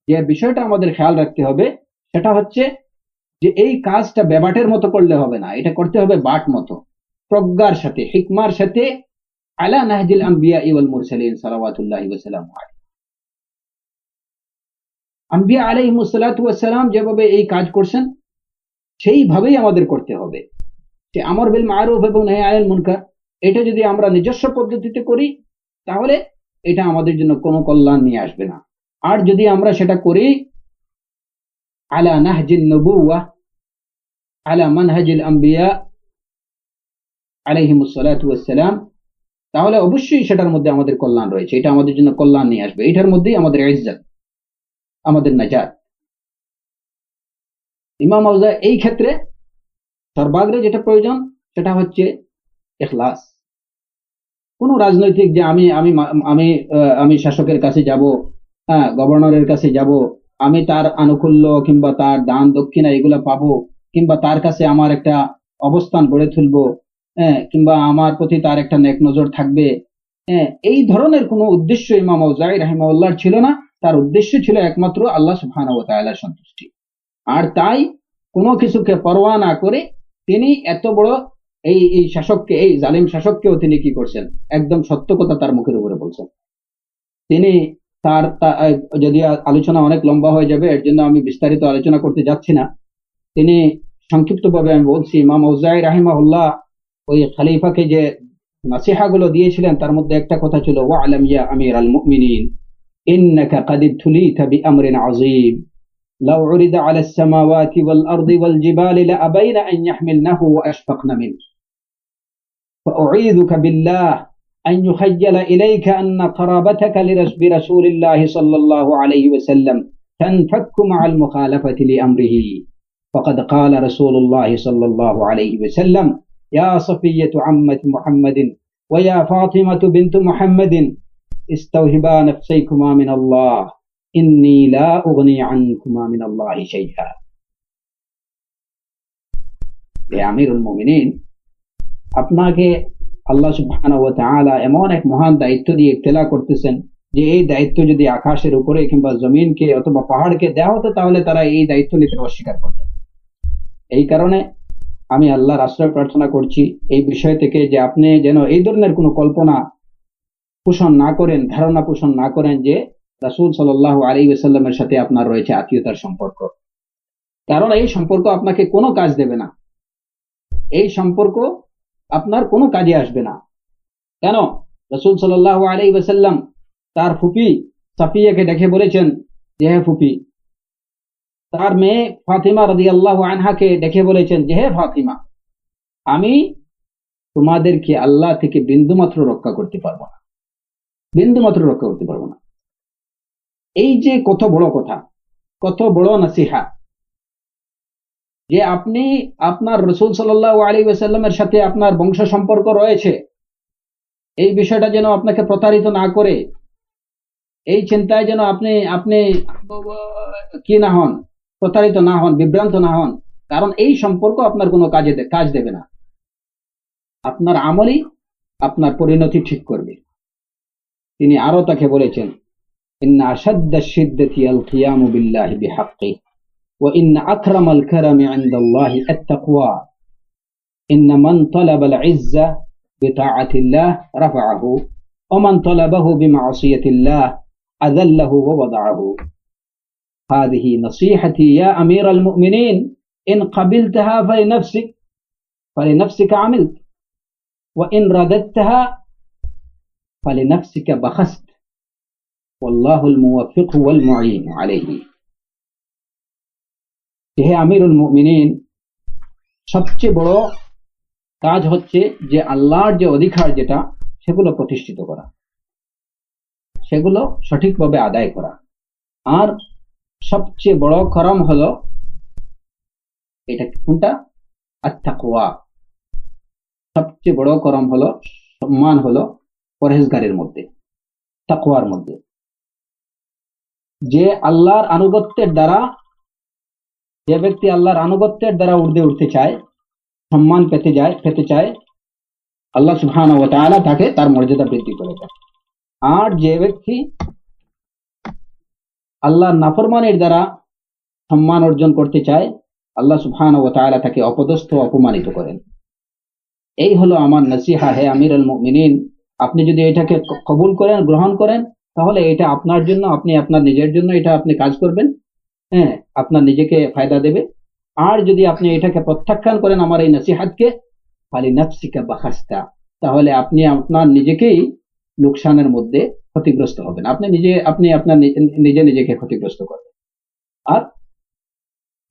যে বিষয়টা আমাদের খেয়াল রাখতে হবে, সেটা হচ্ছে যে এই কাজটা বেবাটের মতো করলে হবে না, এটা করতে হবে বাট মতো, প্রজ্ঞার সাথে, হিকমার সাথে, আলা নাহজিল আম্বিয়া ওয়াল মুরসালিন সালাওয়াতুল্লাহি ওয়া সালামু আলাইহি। আম্বিয়া আলাইহিমুস সালাতু ওয়াস সালাম যেভাবে এই কাজ করছেন সেইভাবেই আমাদের করতে হবে। যে আমর বিল মা'রুফ এবং নাহি আনিল মুনকার, এটা যদি আমরা নিজস্ব পদ্ধতিতে করি, তাহলে এটা আমাদের জন্য কোনো কল্যাণ নিয়ে আসবে না। আর যদি আমরা সেটা করি আলা নাহজিন নবুওয়া, আলা মানহাজিল আম্বিয়া আলাইহিমুস সালাতু ওয়াস সালাম, তাহলে অবশ্যই সেটার মধ্যে আমাদের কল্যাণ রয়েছে, এটা আমাদের জন্য কল্যাণ নিয়ে আসবে। এটার মধ্যেই আমাদের ইজ্জত, আমাদের নাজাত। ইমাম আউজাই এই ক্ষেত্রে সর্বাগ্রে যেটা প্রয়োজন সেটা হচ্ছে ইখলাস। কোনো রাজনৈতিক যে আমি আমি আমি আমি শাসকের কাছে যাব, গভর্নরের কাছে যাব, আমি তার আনুকূল্য কিংবা তার দান দক্ষিণা এগুলো পাবো, কিংবা তার কাছে আমার একটা অবস্থান গড়ে তুলবো, কিংবা আমার প্রতি তার একটা নেক নজর থাকবে, এই ধরনের কোনো উদ্দেশ্য ইমাম আউজাই রাহিমাহুল্লাহর ছিল না। তার উদ্দেশ্য ছিল একমাত্র আল্লাহ সুবহানাহু ওয়া তাআলার সন্তুষ্টি। আর তাই কোনো কিছুকে পরোয়া না করে তিনি এত বড় এই শাসককে, এই জালিম শাসককেও তিনি কি করছেন, একদম সত্য কথা তার মুখের উপরে বলছেন। তিনি তার যদি আলোচনা অনেক লম্বা হয়ে যাবে, এর জন্য আমি বিস্তারিত আলোচনা করতে যাচ্ছি না। তিনি সংক্ষিপ্তভাবে আমি বলছি, ইমাম আউজাই রাহিমাহুল্লাহ ওই খলিফাকে যে নাসিহা গুলো দিয়েছিলেন, তার মধ্যে একটা কথা ছিল, ওয়া'লাম ইয়া আমিরাল মুমিনিন ইন্নাকা কাদ ইবতুলিতা বিআমরিন আযীম লাউ উরিদা আলাস সামাওয়াতি ওয়াল আরদি ওয়াল জিবালি লাআবাইনা আন ইয়াহমিলনাহু ওয়া আশফাকনা মিন فأعيذك بالله أن يخيل إليك أن قرابتك برسول الله صلى الله عليه وسلم تنفك مع المخالفة لأمره، فقد قال رسول الله صلى الله عليه وسلم يا صفية عمة محمد ويا فاطمة بنت محمد استوهبا نفسيكما من الله إني لا أغني عنكما من الله شيئا। يا أمير المؤمنين، আপনাকে আল্লাহ সুবহানাহু ওয়া তাআলা এমন এক মহান দায়িত্ব দিয়ে ইবতিলা করতেছেন যে এই দায়িত্ব যদি আকাশের উপরে কিংবা জমিনকে অথবা পাহাড়কে দেওয়া হতো, তাহলে তারা এই দায়িত্ব নিতে অস্বীকার করত। এই কারণে আমি আল্লাহর আশ্রয় প্রার্থনা করছি এই বিষয় থেকে, যে আপনি যেন এই ধরনের কোনো কল্পনা পোষণ না করেন, ধারণা পোষণ না করেন যে রাসূল সাল্লাল্লাহু আলাইহি ওয়াসাল্লামের সাথে আপনার রয়েছে আত্মীয়তার সম্পর্ক। কারণ এই সম্পর্ক আপনাকে কোনো কাজ দেবে না, এই সম্পর্ক আপনার কোনো কাজে আসবে না। কেন? রাসূল সাল্লাল্লাহু আলাইহি ওয়াসাল্লাম তার ফুপি সাফিয়াকে ডেকে বলেছেন যে হে ফুপি, তার মেয়ে ফাতিমা রাদিয়াল্লাহু আনহাকে ডেকে বলেছেন যে হে ফাতিমা, আমি তোমাদেরকে আল্লাহ থেকে বিন্দুমাত্র রক্ষা করতে পারবো না, বিন্দুমাত্র রক্ষা করতে পারবো না। এই যে কত বড় কথা, কত বড় নসিহা, যে আপনি আপনার রাসূল সাল্লাল্লাহু আলাইহি ওয়াসাল্লামের সাথে আপনার বংশ সম্পর্ক রয়েছে, এই বিষয়টা যেন আপনাকে প্রতারিত না করে, এই চিন্তায় যেন আপনি আপনি কি না হন, প্রতারিত না হন, বিভ্রান্ত না হন। কারণ এই সম্পর্ক আপনার কোনো কাজ দেবে না, আপনার আমলই আপনার পরিণতি ঠিক করবে। তিনি আরো তাকে বলেছেন, ইন্না আশাদ্দাশ শিদ্দাতি আল কিয়ামু বিল্লাহি বিহাক্কি ওয়া ইন্না আকরামাল কারামি ইনদাল্লাহি আত-তাকওয়া ইন্না মান তালাবাল ইজ্জা বিতাআতিল্লাহ রাফাআহু ওয়া মান তালাবাহু বিমাসিয়াতিল্লাহ আযাল্লাহু ওয়া ওয়াদাআহু। হাযিহি নসিহতি ইয়া আমিরাল মুমিনিন ইন ক্বাবিলতাহা ফালিনাফসিকা আমিলত ওয়া ইন রাদাদতাহা ফালিনাফসিকা বাখাসত ওয়াল্লাহুল মুওয়াফফিক ওয়াল মুঈন আলাইহি। হে আমিরুল মুমিনিন, সবচেয়ে বড় কাজ হচ্ছে যে আল্লাহর যে অধিকার যেটা, সেগুলো প্রতিষ্ঠিত করা, সেগুলো সঠিকভাবে আদায় করা। আর সবচেয়ে বড় করম হলো এটা কোনটা? আত-তাকওয়া। সবচেয়ে বড় করম হলো, সম্মান হলো পরহেজগারের মধ্যে, তাকওয়ার মধ্যে। যে আল্লাহর আনুগত্যের দ্বারা, যে ব্যক্তি আল্লাহর আনুগত্যের দ্বারা ঊর্ধ্বে উঠতে চায়, সম্মান পেতে চায়, আল্লাহ সুবহানাহু ওয়া তাআলা তাকে তার মর্যাদা বৃদ্ধি করে দেয়। আর যে ব্যক্তি আল্লাহর নাফরমানির দ্বারা সম্মান অর্জন করতে চায়, আল্লাহ সুবহানাহু ওয়া তাআলা তাকে অপদস্থ, অপমানিত করেন। এই হলো আমার নসিহা, হে আমিরুল মুমিনিন। আপনি যদি এটাকে কবুল করেন, গ্রহণ করেন, তাহলে এটা আপনার জন্য, আপনি আপনার নিজের জন্য এটা আপনি কাজ করবেন, হ্যাঁ, আপনার নিজেকে ফায়দা দেবে। আর যদি আপনি এটাকে প্রত্যাখ্যান করেন, আমার এই নসিহতকে, ফালিনাফসিকা বাখাসতা, তাহলে আপনি আপনার নিজেকেই লোকসানের মধ্যে ক্ষতিগ্রস্ত হবেন। আপনি আপনার নিজেকে ক্ষতিগ্রস্ত করবেন। আর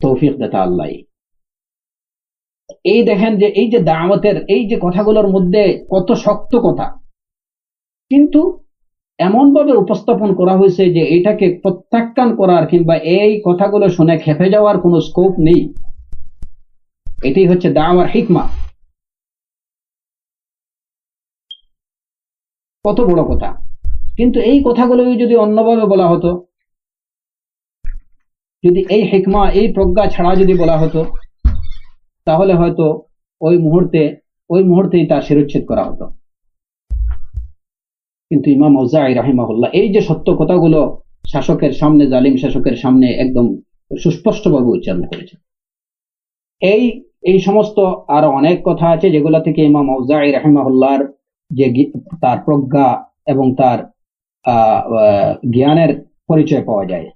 তৌফিক দাতা আল্লাহ। এই দেখেন যে এই যে দাওয়াতের এই যে কথাগুলোর মধ্যে কত শক্ত কথা, কিন্তু এমন ভাবে উপস্থাপন করা হয়েছে যে এটাকে প্রত্যাখ্যান করার কিংবা এই কথাগুলো শুনে খেপে যাওয়ার কোনো স্কোপ নেই। এটাই হচ্ছে দাওয়ার হিকমা। কত বড় কথা, কিন্তু এই কথাগুলো যদি অন্যভাবে বলা হতো, যদি এই হিকমা, এই প্রজ্ঞা ছাড়া যদি বলা হতো, তাহলে হয়তো ওই মুহূর্তেই তার শিরচ্ছেদ করা হতো। কিন্তু ইমাম আউজাঈ রাহিমাহুল্লাহ এই যে সত্য কথাগুলো শাসকের সামনে, জালিম শাসকের সামনে একদম সুস্পষ্টভাবে উচ্চারণ করেছেন। এই সমস্ত আরো অনেক কথা আছে যেগুলো থেকে ইমাম আউজাঈ রাহিমাহুল্লাহর যে তার প্রজ্ঞা এবং তার জ্ঞানের পরিচয় পাওয়া যায়।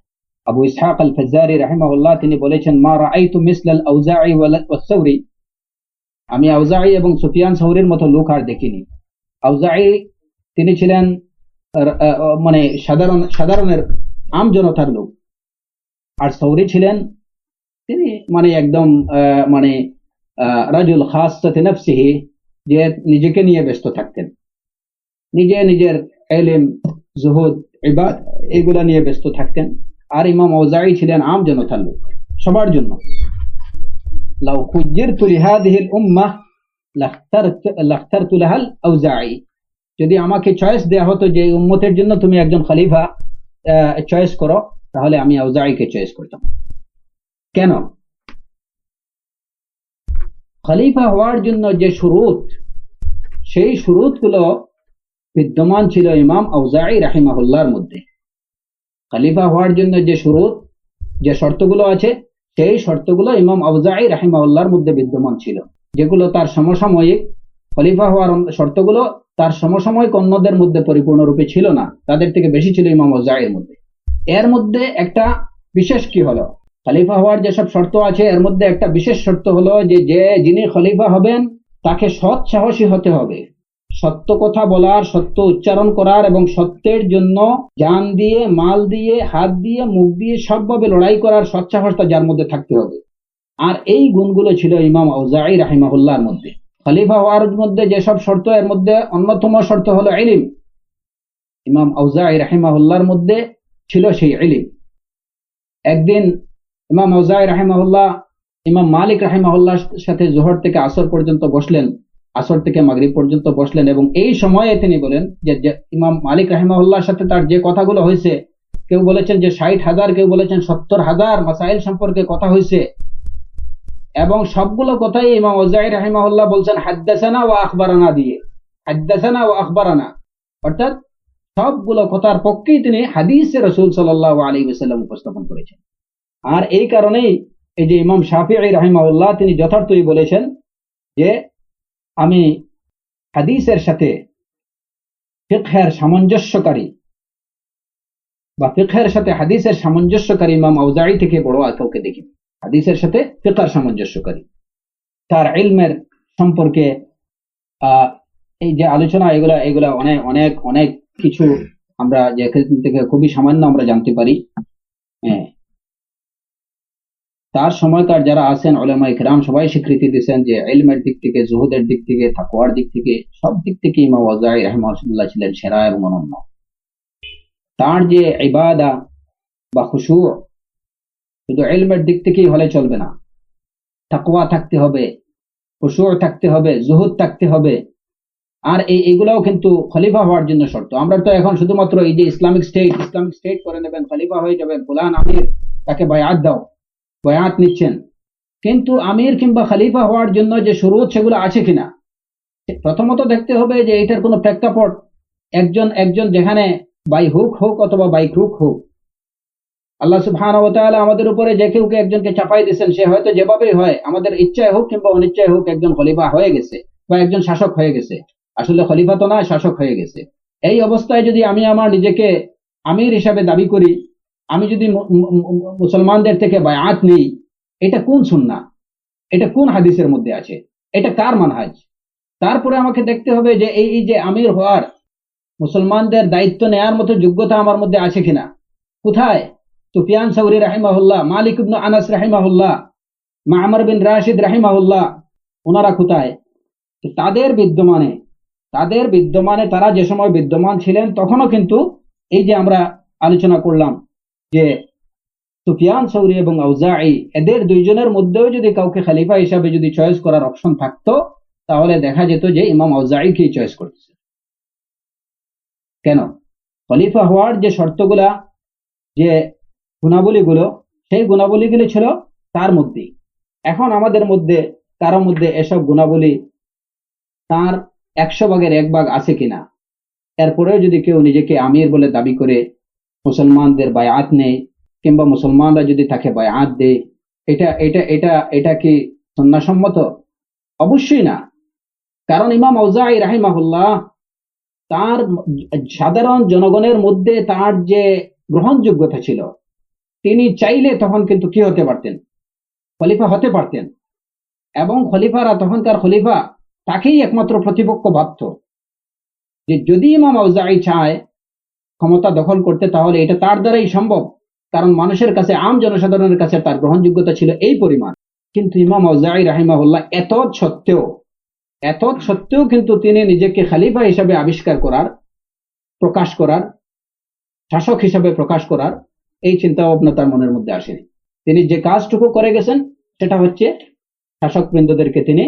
আবু ইসহাক আল ফাজ্জারি রাহিমাহুল্লাহ তিনি বলেছেন, মা রাআইতু মিসলাল আউজাঈ ওয়াস সাওরি, আমি আউজাঈ এবং সুফিয়ান সাওরীর মতো লোক আর দেখিনি। আউজাঈ তিনি ছিলেন মানে সাধারণের আম জনতার লোক, আর সাওরী ছিলেন তিনি মানে একদম মানে রাজুল খাসসাতি নাফসিহি, যে নিজেকে নিয়ে ব্যস্ত থাকতেন, নিজের ইলম, জুহুদ, ইবাদত এগুলা নিয়ে ব্যস্ত থাকতেন। আর ইমাম আউজাঈ ছিলেন আম জনতার লোক, সবার জন্য। লাউ খুয়্যিরতু লিহাদিহিল উম্মাহ লাখতারতু লাহাল আউজাঈ, যদি আমাকে চয়েস দেয়া হতো যে উম্মতের জন্য তুমি একজন খলিফা চয়েস করো, তাহলে আমি আউজাঈকে চয়েস করতাম। কেন? খলিফা হওয়ার জন্য যে শুরুত, সেই শুরুতগুলো বিদ্যমান ছিল ইমাম আউজাঈ রাহিমাহুল্লাহর মধ্যে। খলিফা হওয়ার জন্য যে শুরুত, যে শর্তগুলো আছে, সেই শর্তগুলো ইমাম আউজাঈ রাহিমাহুল্লাহর মধ্যে বিদ্যমান ছিল, যেগুলো তার সমসাময়িক খলিফা হওয়ার শর্তগুলো তার সমসাময়িক অন্যদের মধ্যে পরিপূর্ণরূপে ছিল না, তাদের থেকে বেশি ছিল ইমাম আউজাঈর মধ্যে। এর মধ্যে একটা বিশেষ কি হলো, খলিফা হওয়ার যেসব শর্ত আছে এর মধ্যে একটা বিশেষ শর্ত হলো যে যিনি খলিফা হবেন তাকে সৎ সাহসী হতে হবে, সত্য কথা বলার, সত্য উচ্চারণ করার এবং সত্যের জন্য জান দিয়ে, মাল দিয়ে, হাত দিয়ে, মুখ দিয়ে সবভাবে লড়াই করার সৎসাহসটা যার মধ্যে থাকতে হবে। আর এই গুণগুলো ছিল ইমাম আউজাঈ রাহিমাহুল্লাহর মধ্যে। খলিফা হওয়ার মধ্যে যেসব শর্ত, এর মধ্যে অন্যতম শর্ত হলো ইলম। ইমাম আউজাঈ রাহিমাহুল্লাহর মধ্যে ছিল সেই ইলম। একদিন ইমাম আউজাঈ রাহিমাহুল্লাহ ইমাম মালিক রাহিমাহুল্লাহর সাথে জোহর থেকে আসর পর্যন্ত বসলেন, আসর থেকে মাগরিব পর্যন্ত বসলেন, এবং এই সময়ে তিনি বলেন যে ইমাম মালিক রাহিমাহুল্লাহর সাথে তার যে কথাগুলো হয়েছে, কেউ বলেছেন যে 60,000, কেউ বলেছেন 70,000 মাসাইল সম্পর্কে কথা হয়েছে, এবং সবগুলো কথাই ইমাম আউজাঈ রাহিমাহুল্লাহ বলছেন হাদ্দাসানা ওয়া আখবারানা দিয়ে, হাদ্দাসানা ওয়া আখবারানা, অর্থাৎ সবগুলো কথার পক্ষেই তিনি হাদিসে রাসূল সাল্লাল্লাহু আলাইহি ওয়াসাল্লাম উপস্থাপন করেছেন। আর এই কারণেই এই যে ইমাম শাফিঈ রাহিমাহুল্লাহ তিনি যথার্থই বলেছেন যে আমি হাদিসের সাথে ফিকহের সামঞ্জস্যকারী বা ফিকহের সাথে হাদিসের সামঞ্জস্যকারী ইমাম আউজাঈ থেকে বড় আর কাউকে দেখি। হাদিসের সাথে ফিকহের সামঞ্জস্যকারী, তার ইলমের সম্পর্কে এই যে আলোচনা, এগুলা এগুলা অনেক অনেক অনেক কিছু আমরা যেখান থেকে খুবই সামান্য আমরা জানতে পারি। হ্যাঁ, তার সময়কার যারা আছেন উলামা ইকরাম সবাই স্বীকৃতি দিয়েছেন যে ইলমের দিক থেকে, জুহুদের দিক থেকে, তাকওয়ার দিক থেকে, সব দিক থেকে ইমাম আউজাঈ রাহিমাহুল্লাহ ছিলেন সেরা এবং অনন্য। তার যে ইবাদা বা খুশু শুধু ইলমের দিক থেকেই হলে চলবে না, তাকওয়া থাকতে হবে, খুশু থাকতে হবে, জুহুদ থাকতে হবে। আর এগুলাও কিন্তু খলিফা হওয়ার জন্য শর্ত। আমরা তো এখন শুধুমাত্র এই যে ইসলামিক স্টেট করে নেবেন, খলিফা হয়ে যাবেন, ফুলান আমির, তাকে বায়াত দাও, বায়াত নিচ্ছেন, কিন্তু আমির কিংবা খলিফা হওয়ার জন্য যে শুরুত সেগুলো আছে কিনা প্রথমত দেখতে হবে যে এটার কোনো প্রেক্ষাপট, একজন একজন যেখানে বাই হুক হোক অথবা বাই ক্রুক হোক, আল্লাহ সুবহানাহু ওয়া তাআলা আমাদের উপরে যে কেউ একজনকে চাপাই দিয়েছেন, সে হয়তো যেভাবেই হয়, আমাদের ইচ্ছায় হোক কিংবা অনিচ্ছায় হোক, একজন খলিফা হয়ে গেছে বা একজন শাসক হয়ে গেছে। আসলে খলিফা তো নয়, শাসক হয়ে গেছে। এই অবস্থায় যদি আমি আমার নিজেকে আমির হিসাবে দাবি করি, আমি যদি মুসলমানদের থেকে বায়াত নেই, এটা কোন সুন্নাহ, এটা কোন হাদিসের মধ্যে আছে, এটা কার মানহাজ? তারপরে আমাকে দেখতে হবে যে এই যে আমির হওয়ার, মুসলমানদের দায়িত্ব নেয়ার মতো যোগ্যতা আমার মধ্যে আছে কিনা। কোথায়? সুফিয়ান সাউরি রাহিমাহুল্লাহ, মালিক ইবনে আনাস রাহিমাহুল্লাহ, মা'মার বিন রাশিদ রাহিমাহুল্লাহ, ওনারা কোথায়? তাদের বিদ্যমানে তারা যে সময় বিদ্যমান ছিলেন, তখনও কিন্তু এই যে আমরা আলোচনা করলাম যে সুফিয়ান সাউরি এবং আউজাঈ, এদের দুইজনের মধ্যেও যদি কাউকে খলিফা হিসাবে যদি চয়েস করার অপশন থাকতো, তাহলে দেখা যেত যে ইমাম আউজাঈকেই চয়েস করতেছে। কেন? খলিফা হওয়ার যে শর্তগুলা, যে গুণাবলীগুলো, সেই গুণাবলীগুলো ছিল তার মধ্যেই। এখন আমাদের মধ্যে কারো মধ্যে এসব গুণাবলী তার 100 ভাগের 1 ভাগ আছে কিনা, এরপরেও যদি কেউ নিজেকে আমির বলে দাবি করে মুসলমানদের বায়াত নেয়, কিংবা মুসলমানরা যদি তাকে বায়াত দেয়, এটা এটা এটা এটা কি সুন্নাহসম্মত? অবশ্যই না। কারণ ইমাম আউজাঈ রাহিমাহুল্লাহ তার সাধারণ জনগণের মধ্যে তার যে গ্রহণযোগ্যতা ছিল, তিনি চাইলে তখন কিন্তু কি হতে পারতেন? খলিফা হতে পারতেন। এবং খলিফারা, তখনকার খলিফা তাকেই একমাত্র প্রতিপক্ষ ভাবত, যে যদি ইমাম আউজাঈ চায় ক্ষমতা দখল করতে, তাহলে এটা তার দ্বারাই সম্ভব, কারণ মানুষের কাছে, আম জনসাধারণের কাছে তার গ্রহণযোগ্যতা ছিল এই পরিমাণ। কিন্তু ইমাম আউজাঈ রাহিমাহুল্লাহ এত সত্ত্বেও কিন্তু তিনি নিজেকে খলিফা হিসাবে আবিষ্কার করার, প্রকাশ করার, শাসক হিসাবে প্রকাশ করার এই চিন্তা ভাবনা তার মনের মধ্যে আসেনি। তিনি যে কাজটুকু করে গেছেন সেটা হচ্ছে শাসক বৃন্দদেরকে তিনি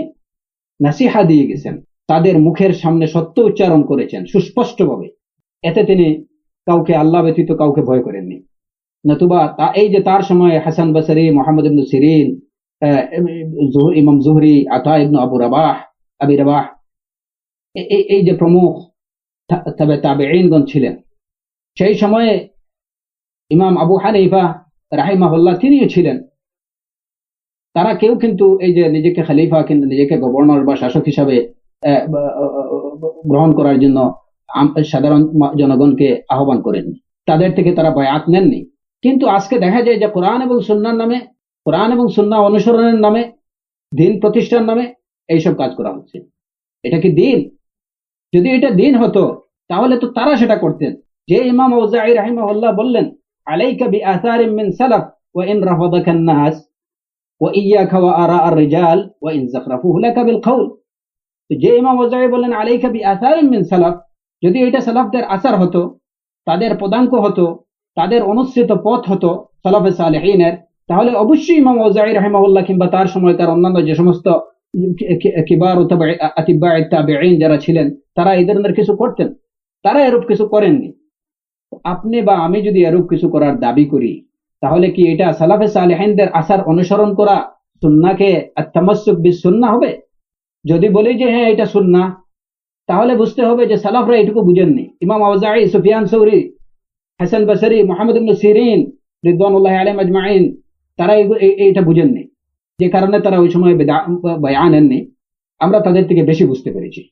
নাসিহা দিয়ে গেছেন, তাদের মুখের সামনে সত্য উচ্চারণ করেছেন সুস্পষ্টভাবে। এতে তিনি কাউকে, আল্লাহ ব্যতীত কাউকে ভয় করেননি। নতুবা এই যে তার সময় হাসান বসরি, মুহাম্মদ ইবনে সিরিন, ইমাম জুহরি, আতা ইবনে আবি রাবাহ, এই যে প্রমুখ তাবেঈনগণ ছিলেন, সেই সময়ে ইমাম আবু হানিফা রাহিমাহুল্লাহ তিনিও ছিলেন। তারা কেউ কিন্তু এই যে নিজেকে খলিফা কিংবা নিজেকে গভর্নর বা শাসক হিসাবে গ্রহণ করার জন্য সাধারণ জনগণকে আহ্বান করেননি, তাদের থেকে তারা বায়াত নেননি। কিন্তু আজকে দেখা যায় যে কোরআন এবং সুন্নাহর নামে, কোরআন এবং সুন্নাহ অনুসরণের নামে, দিন প্রতিষ্ঠার নামে এইসব কাজ করা হচ্ছে। এটা কি দিন? যদি এটা দিন হতো তাহলে তো তারা সেটা করতেন। যে ইমাম আউজাঈ রাহিমাহুল্লাহ বললেন আলাইকা বিআসারিম মিন সালাফ ওয়া ইন রাফাদাকা আন-নাস ওয়া ইয়াকা ওয়া আরা আর-রিজাল ওয়া ইন যাখরাফুহু লাকা বিল কওল। যে ইমাম আউজাঈ বললেন আলাইকা বিআসারিম মিন সালাফ, যদি এটা সালাফদের আসার হতো, তাদের পদাঙ্ক হতো, তাদের অনুসৃত পথ হতো সালাফে সালেহিনের, তাহলে অবশ্যই ইমাম আউজাঈ রাহিমাহুল্লাহ কিংবা তার সময়কার অন্যান্য যে সমস্ত কিবার আতিবা তাবেঈন যারা ছিলেন তারা এই ধরনের কিছু করতেন। তারা এরূপ কিছু করেননি। আপনি বা আমি যদি এরূপ কিছু করার দাবি করি, তাহলে কি এটা সালাফে সালেহিনদের আসার অনুসরণ করা সুন্নাহকে আত-তামাসসুক বিস-সুন্নাহ হবে? যদি বলি যে হ্যাঁ এটা সুন্নাহ, তাহলে বুঝতে হবে যে সালাফরা এটুকু বুঝেননি। ইমাম আউজাঈ, সুফিয়ান সৌরি, হাসান বসরি, মুহাম্মদ ইবনে সিরিন রিদওয়ানুল্লাহি আলাইহিম আজমাইন, তারা এটা বুঝেননি, যে কারণে তারা ওই সময় বয়ান আনেননি। আমরা তাদের থেকে বেশি বুঝতে পেরেছি।